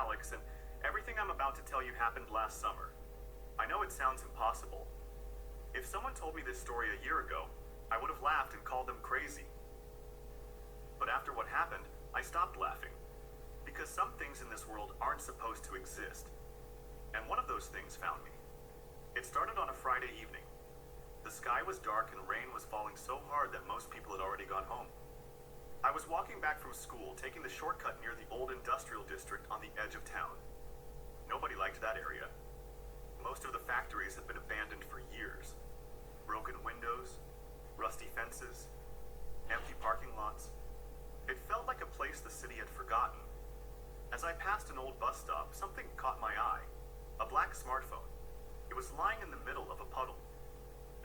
Alex, and everything I'm about to tell you happened last summer. I know it sounds impossible. If someone told me this story a year ago, I would have laughed and called them crazy. But after what happened, I stopped laughing. Because some things in this world aren't supposed to exist. And one of those things found me. It started on a Friday evening. The sky was dark and rain was falling so hard that most people had already gone home. I was walking back from school, taking the shortcut near the old industrial district on the edge of town. Nobody liked that area. Most of the factories had been abandoned for years. Broken windows, rusty fences, empty parking lots. It felt like a place the city had forgotten. As I passed an old bus stop, something caught my eye. A black smartphone. It was lying in the middle of a puddle.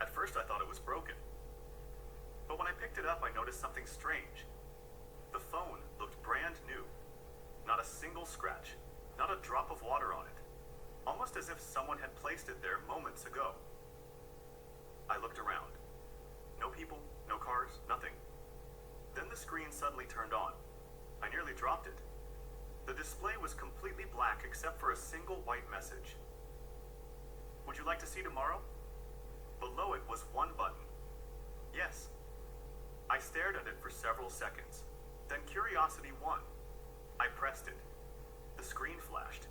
At first I thought it was broken. But when I picked it up, I noticed something strange. The phone looked brand new. Not a single scratch, not a drop of water on it. Almost as if someone had placed it there moments ago. I looked around. No people, no cars, nothing. Then the screen suddenly turned on. I nearly dropped it. The display was completely black except for a single white message. Would you like to see tomorrow? Below it was one button. Yes. I stared at it for several seconds. Then curiosity won. I pressed it. The screen flashed.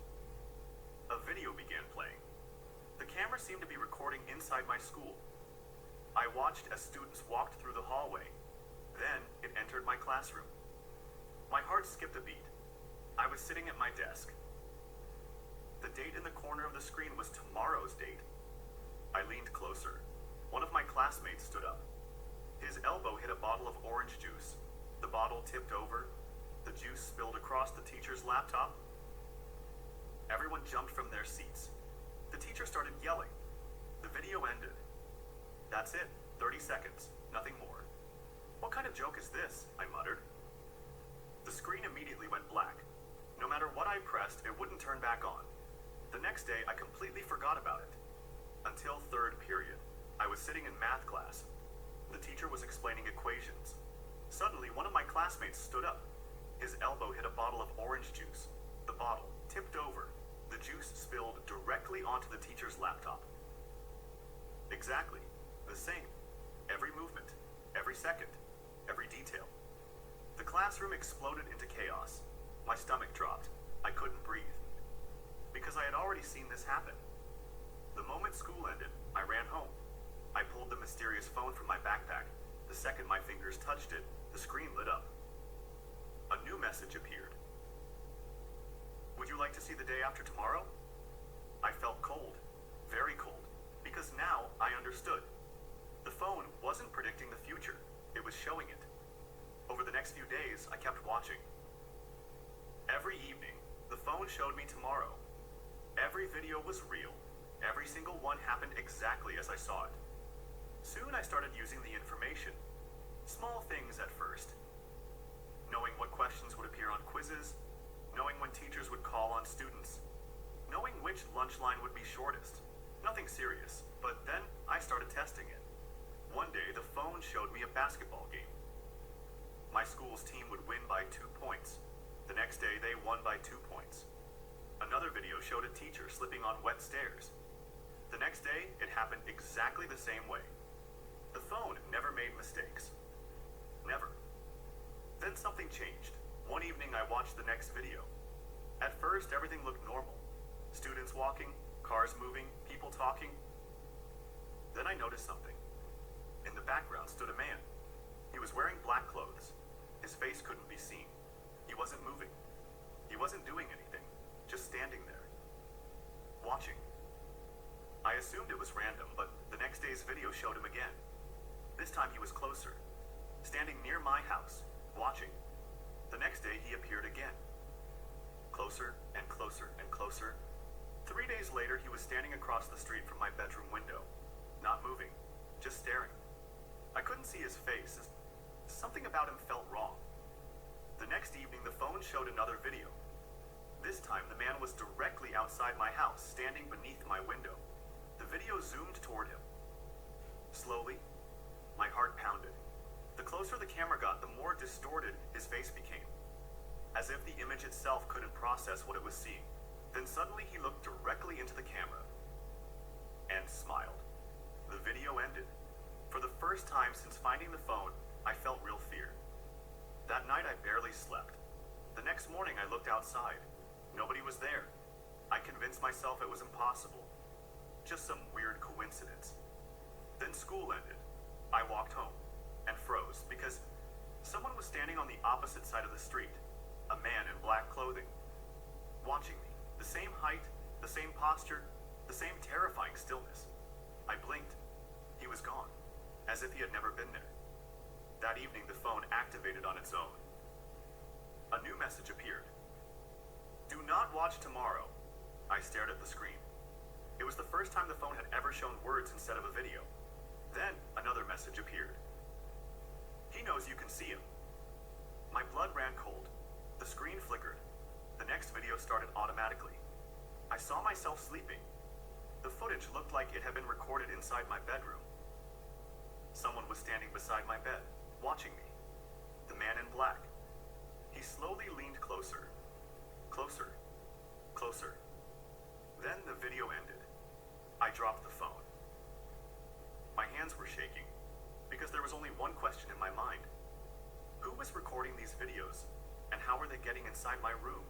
A video began playing. The camera seemed to be recording inside my school. I watched as students walked through the hallway. Then it entered my classroom. My heart skipped a beat. I was sitting at my desk. The date in the corner of the screen was tomorrow's date. I leaned closer. One of my classmates stood up. His elbow hit a bottle of orange juice. The bottle tipped over. The juice spilled across the teacher's laptop. Everyone jumped from their seats. The teacher started yelling. The video ended. That's it. 30 seconds. Nothing more. What kind of joke is this? I muttered. The screen immediately went black. No matter what I pressed, it wouldn't turn back on. The next day, I completely forgot about it. Until third period. I was sitting in math class. The teacher was explaining equations. Suddenly, one of my classmates stood up. His elbow hit a bottle of orange juice. The bottle tipped over. The juice spilled directly onto the teacher's laptop. Exactly. The same. Every movement. Every second. Every detail. The classroom exploded into chaos. My stomach dropped. I couldn't breathe. Because I had already seen this happen. The moment school ended, I ran home. I pulled the mysterious phone from my backpack. The second my fingers touched it, the screen lit up. A new message appeared. Would you like to see the day after tomorrow? I felt cold. Very cold. Because now I understood. The phone wasn't predicting the future. It was showing it. Over the next few days, I kept watching. Every evening, the phone showed me tomorrow. Every video was real. Every single one happened exactly as I saw it. Soon I started using the information. Small things at first. Knowing what questions would appear on quizzes, knowing when teachers would call on students, knowing which lunch line would be shortest. Nothing serious, but then I started testing it. One day, the phone showed me a basketball game. My school's team would win by 2 points. The next day, they won by 2 points. Another video showed a teacher slipping on wet stairs. The next day, it happened exactly the same way. The phone never made mistakes. Never. Then something changed. One evening, I watched the next video. At first, everything looked normal. Students walking, cars moving, people talking. Then I noticed something. In the background stood a man. He was wearing black clothes. His face couldn't be seen. He wasn't moving. He wasn't doing anything. Just standing there. Watching. I assumed it was random, but the next day's video showed him again. This time he was closer. Standing near my house. Watching. The next day he appeared again. Closer and closer and closer. 3 days later he was standing across the street from my bedroom window. Not moving. Just staring. I couldn't see his face. Something about him felt wrong. The next evening the phone showed another video. This time the man was directly outside my house, standing beneath my window. The video zoomed toward him. Slowly, my heart pounded. The closer the camera got, the more distorted his face became. as if the image itself couldn't process what it was seeing. Then suddenly he looked directly into the camera and smiled. The video ended. For the first time since finding the phone, I felt real fear. That night I barely slept. The next morning I looked outside. Nobody was there. I convinced myself it was impossible. Just some weird coincidence. Then school ended. I walked home and froze because someone was standing on the opposite side of the street, a man in black clothing, watching me. The same height, the same posture, the same terrifying stillness. I blinked. He was gone, as if he had never been there. That evening the phone activated on its own. A new message appeared. Do not watch tomorrow. I stared at the screen. It was the first time the phone had ever shown words instead of a video. Then another message appeared. He knows you can see him. My blood ran cold. The screen flickered. The next video started automatically. I saw myself sleeping. The footage looked like it had been recorded inside my bedroom. Someone was standing beside my bed, watching me. The man in black. He slowly leaned closer. Closer. Closer. Then the video ended. I dropped the phone. My hands were shaking, because there was only one question in my mind. Who was recording these videos, and how were they getting inside my room?